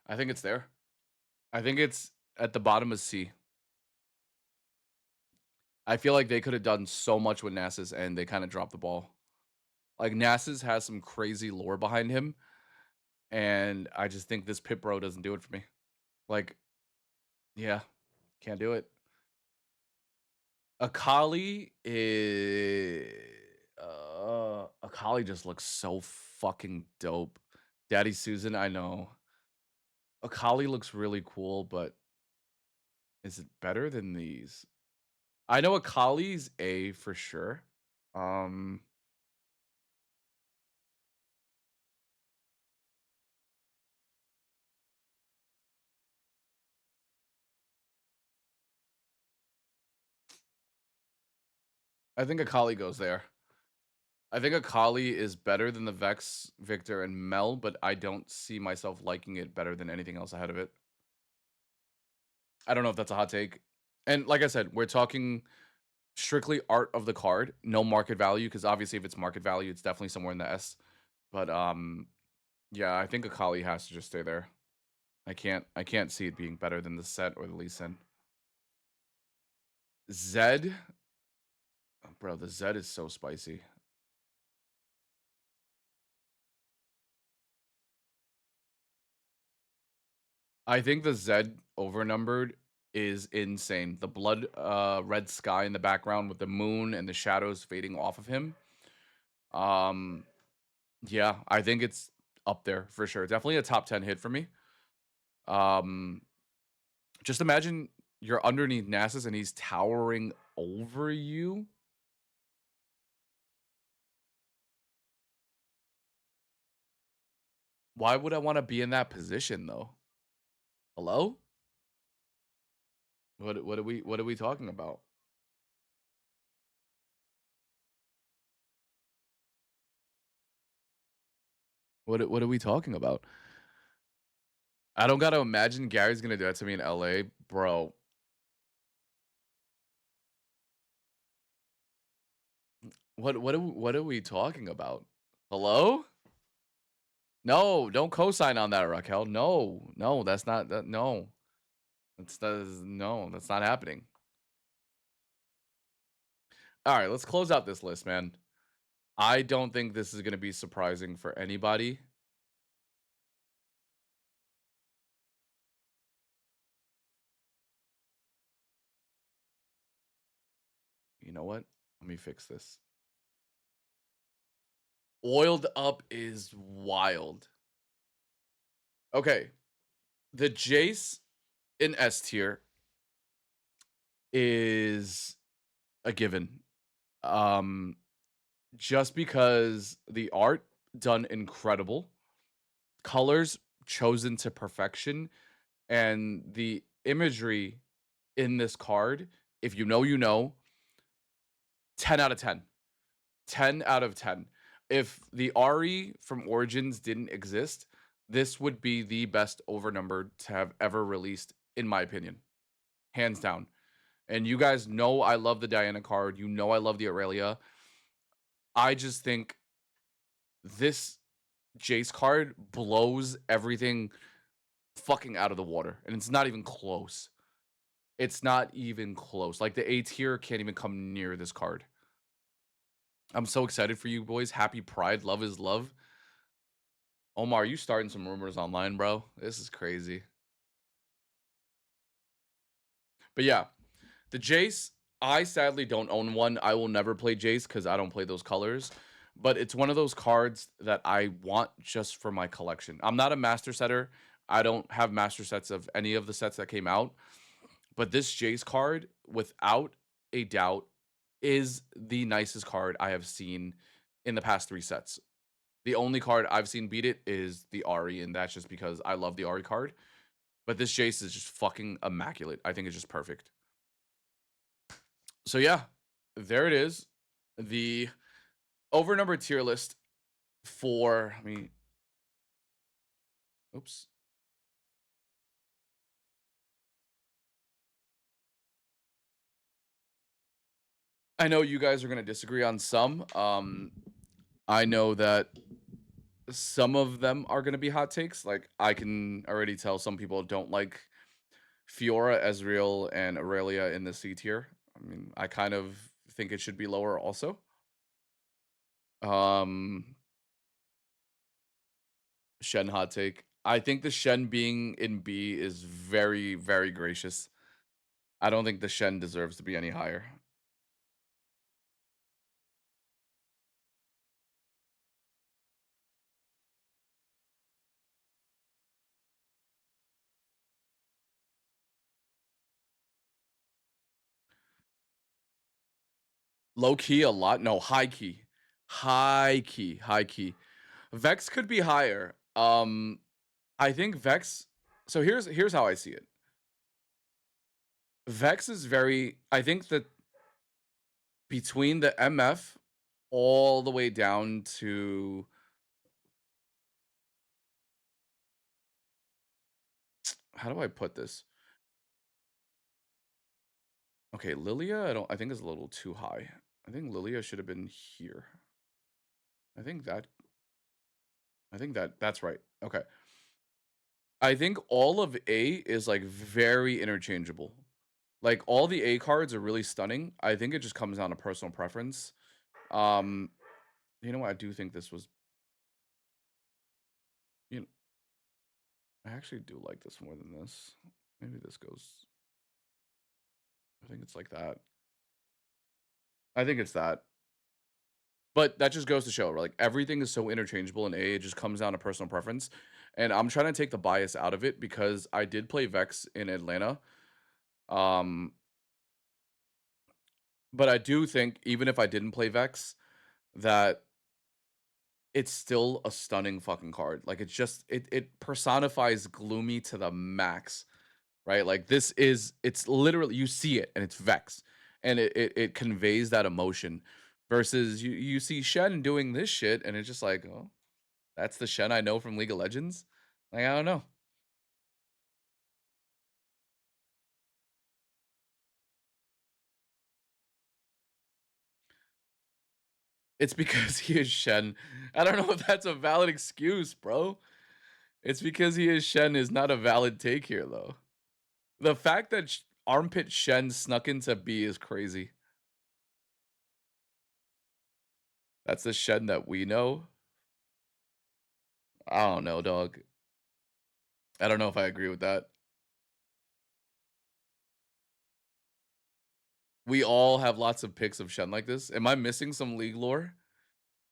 I think it's there. I think it's at the bottom of C. I feel like they could have done so much with Nasus and they kind of dropped the ball. Like Nasus has some crazy lore behind him, and I just think this Pit Bro doesn't do it for me. Like, yeah, can't do it. Akali is Akali just looks so fucking dope. Daddy Susan, I know. Akali looks really cool, but is it better than these? I know Akali's A for sure. Um, I think Akali goes there. I think Akali is better than the Vex, Victor, and Mel, but I don't see myself liking it better than anything else ahead of it. I don't know if that's a hot take. And like I said, we're talking strictly art of the card, no market value, because obviously if it's market value, it's definitely somewhere in the S. But yeah, I think Akali has to just stay there. I can't see it being better than the set or the Lee Sin. Zed, bro, the Zed is so spicy. I think the Zed overnumbered is insane. The blood red sky in the background with the moon and the shadows fading off of him. Um yeah, I think it's up there for sure. Definitely a top 10 hit for me. Um just imagine you're underneath Nasus and he's towering over you. Why would I wanna be in that position, though? Hello? What are we talking about? What are we talking about? I don't gotta imagine Gary's gonna do that to me in LA, bro. What are we talking about? Hello? No, don't co-sign on that, Raquel. No, no, that's not that. No, no, that's not happening. All right, let's close out this list, man. I don't think this is gonna be surprising for anybody. You know what? Let me fix this. Oiled up is wild. Okay, the Jace in S tier is a given. Um, just because the art done incredible, colors chosen to perfection, and the imagery in this card, if you know, you know, 10 out of 10. 10 out of 10. If the RE from Origins didn't exist, this would be the best overnumbered to have ever released, in my opinion, hands down. And you guys know I love the Diana card. You know I love the Aurelia. I just think this Jace card blows everything fucking out of the water, and it's not even close. It's not even close. Like the A tier can't even come near this card. I'm so excited for you boys. Happy Pride. Love is love. Omar, you starting some rumors online, bro. This is crazy. But yeah, the Jace, I sadly don't own one. I will never play Jace because I don't play those colors. But it's one of those cards that I want just for my collection. I'm not a master setter. I don't have master sets of any of the sets that came out. But this Jace card, without a doubt, is the nicest card I have seen in the past 3 sets. The only card I've seen beat it is the Ari, and that's just because I love the Ari card. But this Jace is just fucking immaculate. I think it's just perfect. So yeah, there it is. The overnumbered tier list for oops. I know you guys are gonna disagree on some. I know that some of them are gonna be hot takes. Like I can already tell some people don't like Fiora, Ezreal, and Aurelia in the C tier. I mean, I kind of think it should be lower also. Um, Shen hot take. I think the Shen being in B is very, very gracious. I don't think the Shen deserves to be any higher. Low key a lot. No, high key. High key. High key. Vex could be higher. I think Vex. So here's how I see it. Vex is very. I think that between the MF all the way down to how do I put this? Okay, Lilia, I think is a little too high. I think Lilia should have been here. I think that that's right. Okay. I think all of A is like very interchangeable. Like all the A cards are really stunning. I think it just comes down to personal preference. Um, you know what? I do think this was you know, I actually do like this more than this. Maybe this goes I think it's like that. I think it's that. But that just goes to show, like everything is so interchangeable in A, it just comes down to personal preference. And I'm trying to take the bias out of it because I did play Vex in Atlanta. Um, but I do think even if I didn't play Vex, that it's still a stunning fucking card. Like it's just it personifies gloomy to the max, right? Like this is it's literally you see it and it's Vex, and it conveys that emotion. Versus you see Shen doing this shit, and it's just like, oh, that's the Shen I know from League of Legends. Like I don't know. It's because he is Shen. I don't know if that's a valid excuse, bro. It's because he is Shen is not a valid take here, though. The fact that Armpit Shen snuck into B is crazy. That's the Shen that we know. I don't know, dog. I don't know if I agree with that. We all have lots of picks of Shen like this. Am I missing some League lore?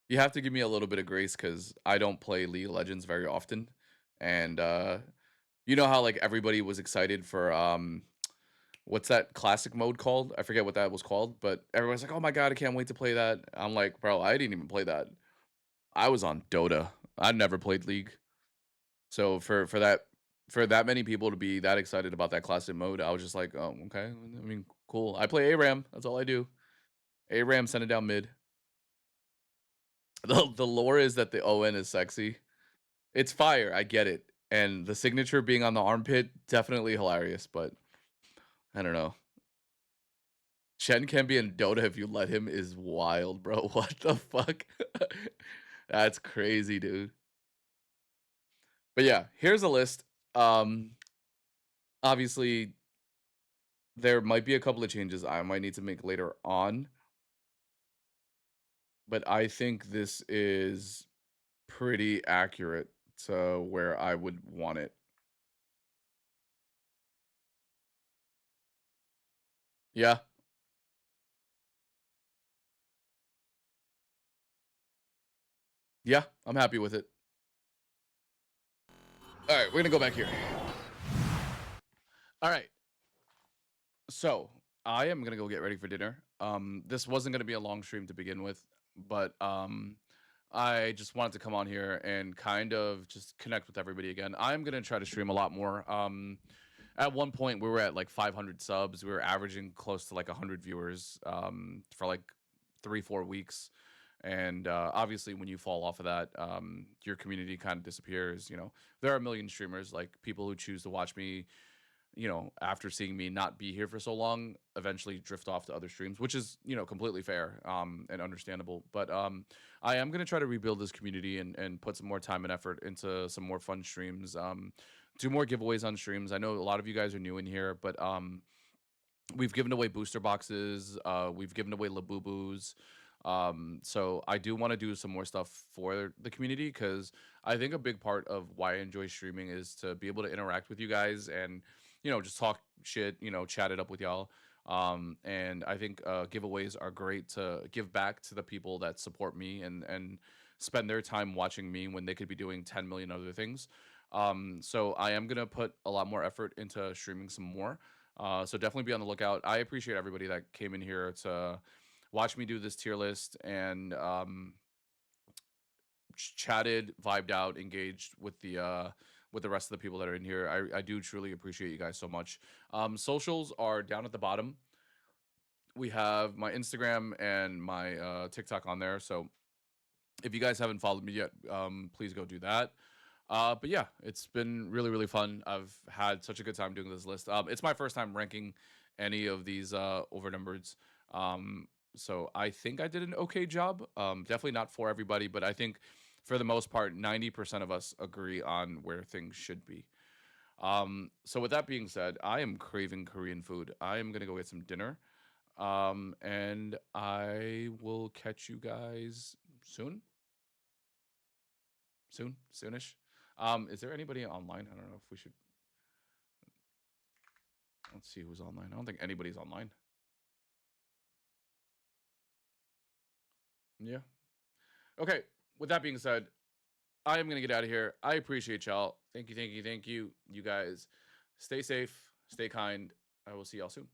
You have to give me a little bit of grace because I don't play League of Legends very often. And you know how like everybody was excited for what's that classic mode called? I forget what that was called, but everyone's like, "Oh my god, I can't wait to play that." I'm like, "Bro, I didn't even play that. I was on Dota. I never played League." So for that many people to be that excited about that classic mode, I was just like, "Oh, okay. I mean, cool. I play ARAM. That's all I do. ARAM, send it down mid." The lore is that the ON is sexy. It's fire. I get it. And the signature being on the armpit, definitely hilarious, but I don't know. Shen can be in Dota if you let him is wild, bro. What the fuck? That's crazy, dude. But yeah, here's a list. Um, Obviously, there might be a couple of changes I might need to make later on, but I think this is pretty accurate to where I would want it. Yeah, yeah, I'm happy with it. All right, we're gonna go back here. All right, so I am gonna go get ready for dinner. This wasn't gonna be a long stream to begin with, but I just wanted to come on here and kind of just connect with everybody again. I'm gonna try to stream a lot more. At one point, we were at like 500 subs. We were averaging close to like 100 viewers for like 3 4 weeks. And obviously, when you fall off of that, your community kind of disappears. You know, there are a million streamers, like people who choose to watch me, you know, after seeing me not be here for so long, eventually drift off to other streams, which is, you know, completely fair and understandable. But I am going to try to rebuild this community and put some more time and effort into some more fun streams, do more giveaways on streams. I know a lot of you guys are new in here, but we've given away booster boxes, we've given away Labubus. So I do want to do some more stuff for the community because I think a big part of why I enjoy streaming is to be able to interact with you guys and, you know, just talk shit, you know, chat it up with y'all. And I think giveaways are great to give back to the people that support me and spend their time watching me when they could be doing 10 million other things. So I am gonna put a lot more effort into streaming some more. So definitely be on the lookout. I appreciate everybody that came in here to watch me do this tier list and chatted, vibed out, engaged with the rest of the people that are in here. I do truly appreciate you guys so much. Socials are down at the bottom. We have my Instagram and my TikTok on there. So if you guys haven't followed me yet, please go do that. But yeah, it's been really, really fun. I've had such a good time doing this list. It's my first time ranking any of these overnumbered. Um, so I think I did an okay job. Definitely not for everybody, but I think for the most part, 90% of us agree on where things should be. So with that being said, I am craving Korean food. I am gonna go get some dinner. And I will catch you guys soon. Soonish. Is there anybody online? I don't know if we should. Let's see who's online. I don't think anybody's online. Yeah. Okay. With that being said, I am gonna get out of here. I appreciate y'all. Thank you, thank you, thank you. You guys, stay safe, stay kind. I will see y'all soon.